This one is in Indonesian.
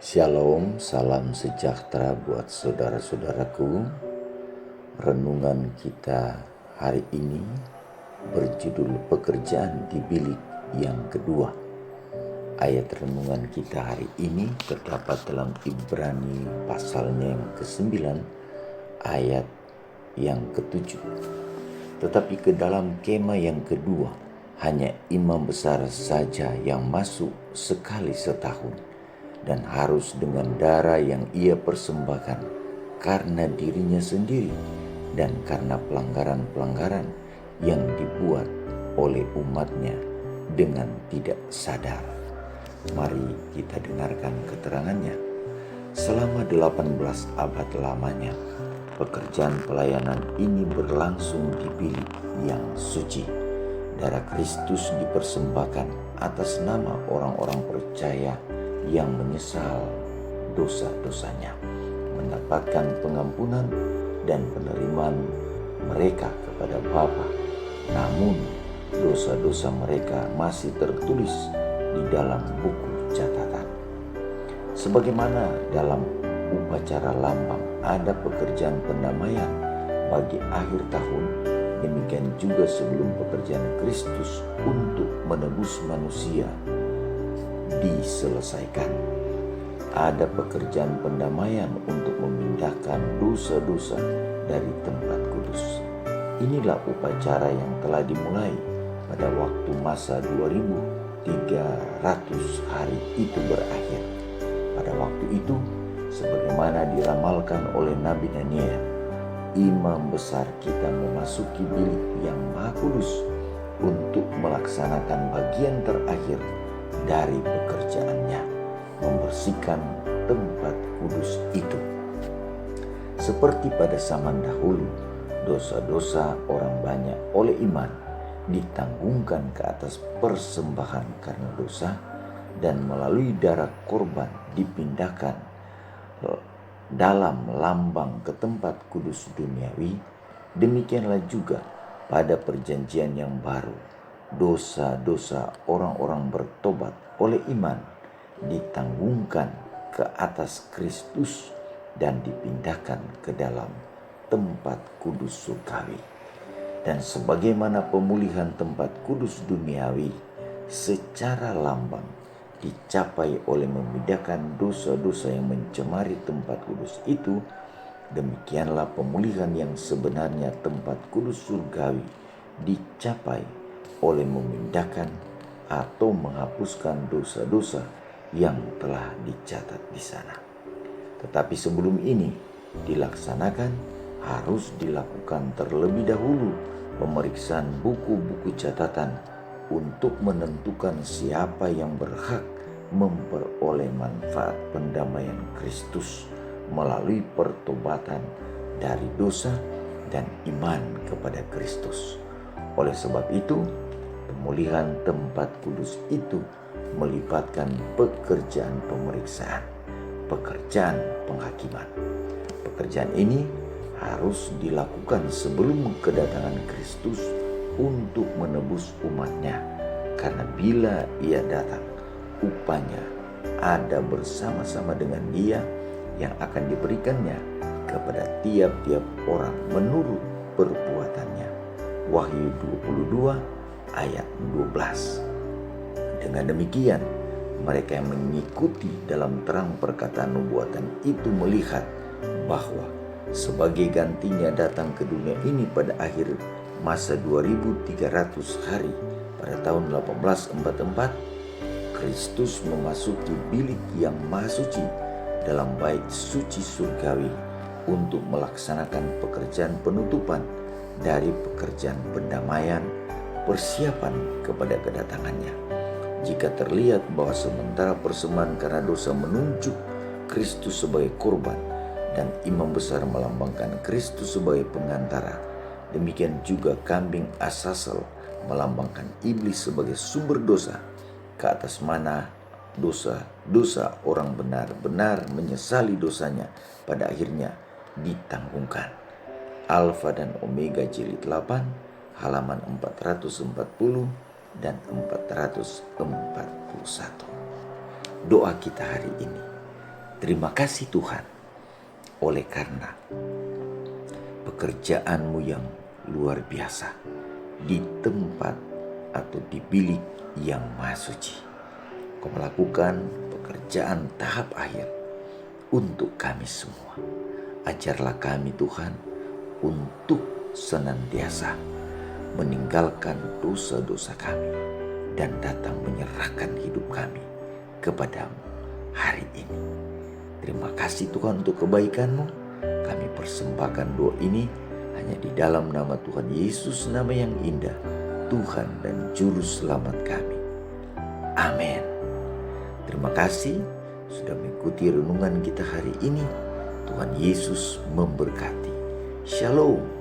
Shalom, salam sejahtera buat saudara-saudaraku. Renungan kita hari ini berjudul pekerjaan di bilik yang kedua. Ayat renungan kita hari ini terdapat dalam Ibrani pasalnya yang ke-9 ayat yang ke-7. Tetapi ke dalam kemah yang kedua hanya imam besar saja yang masuk sekali setahun, dan harus dengan darah yang ia persembahkan karena dirinya sendiri dan karena pelanggaran-pelanggaran yang dibuat oleh umatnya dengan tidak sadar. Mari kita dengarkan keterangannya. Selama 18 abad lamanya, pekerjaan pelayanan ini berlangsung di bilik yang suci. Darah Kristus dipersembahkan atas nama orang-orang percaya yang menyesal dosa-dosanya, mendapatkan pengampunan dan penerimaan mereka kepada Bapa. Namun dosa-dosa mereka masih tertulis di dalam buku catatan. Sebagaimana dalam upacara lambang ada pekerjaan pendamaian bagi akhir tahun, demikian juga sebelum pekerjaan Kristus untuk menebus manusia diselesaikan, ada pekerjaan pendamaian untuk memindahkan dosa-dosa dari tempat kudus. Inilah upacara yang telah dimulai pada waktu masa 2300 hari itu berakhir. Pada waktu itu, sebagaimana diramalkan oleh Nabi Daniel, imam besar kita memasuki bilik yang maha kudus untuk melaksanakan bagian terakhir dari pekerjaannya, membersihkan tempat kudus itu. Seperti pada zaman dahulu, dosa-dosa orang banyak oleh iman ditanggungkan ke atas persembahan karena dosa, dan melalui darah korban dipindahkan dalam lambang ke tempat kudus duniawi. Demikianlah juga pada perjanjian yang baru, dosa-dosa orang-orang bertobat oleh iman ditanggungkan ke atas Kristus dan dipindahkan ke dalam tempat kudus surgawi. Dan sebagaimana pemulihan tempat kudus duniawi secara lambang dicapai oleh memindahkan dosa-dosa yang mencemari tempat kudus itu, demikianlah pemulihan yang sebenarnya tempat kudus surgawi dicapai oleh memindahkan atau menghapuskan dosa-dosa yang telah dicatat di sana. Tetapi sebelum ini dilaksanakan, harus dilakukan terlebih dahulu pemeriksaan buku-buku catatan untuk menentukan siapa yang berhak memperoleh manfaat pendamaian Kristus melalui pertobatan dari dosa dan iman kepada Kristus. Oleh sebab itu, pemulihan tempat kudus itu melibatkan pekerjaan pemeriksaan, pekerjaan penghakiman. Pekerjaan ini harus dilakukan sebelum kedatangan Kristus untuk menebus umatnya, karena bila ia datang, upahnya ada bersama-sama dengan dia yang akan diberikannya kepada tiap-tiap orang menurut perbuatannya. Wahyu 22 ayat 12. Dengan demikian, mereka yang mengikuti dalam terang perkataan nubuatan itu melihat bahwa sebagai gantinya datang ke dunia ini pada akhir masa 2300 hari pada tahun 1844, Kristus memasuki bilik yang maha suci dalam bait suci surgawi untuk melaksanakan pekerjaan penutupan dari pekerjaan pendamaian, persiapan kepada kedatangannya. Jika terlihat bahwa sementara persembahan karena dosa menunjuk Kristus sebagai korban dan imam besar melambangkan Kristus sebagai pengantara, demikian juga kambing Azazel melambangkan iblis sebagai sumber dosa, ke atas mana dosa orang benar-benar menyesali dosanya pada akhirnya ditanggungkan. Alfa dan Omega jilid 8 halaman 440 dan 441. Doa kita hari ini, Terima kasih Tuhan, oleh karena pekerjaan-Mu yang luar biasa di tempat atau di bilik yang maha suci. Kau melakukan pekerjaan tahap akhir untuk kami semua. Ajarlah kami Tuhan untuk senantiasa meninggalkan dosa-dosa kami dan datang menyerahkan hidup kami kepadamu hari ini. Terima kasih Tuhan untuk kebaikan-Mu. Kami persembahkan doa ini hanya di dalam nama Tuhan Yesus, nama yang indah, Tuhan dan Juru Selamat kami. Amin. Terima kasih sudah mengikuti renungan kita hari ini. Tuhan Yesus memberkati. Shalom.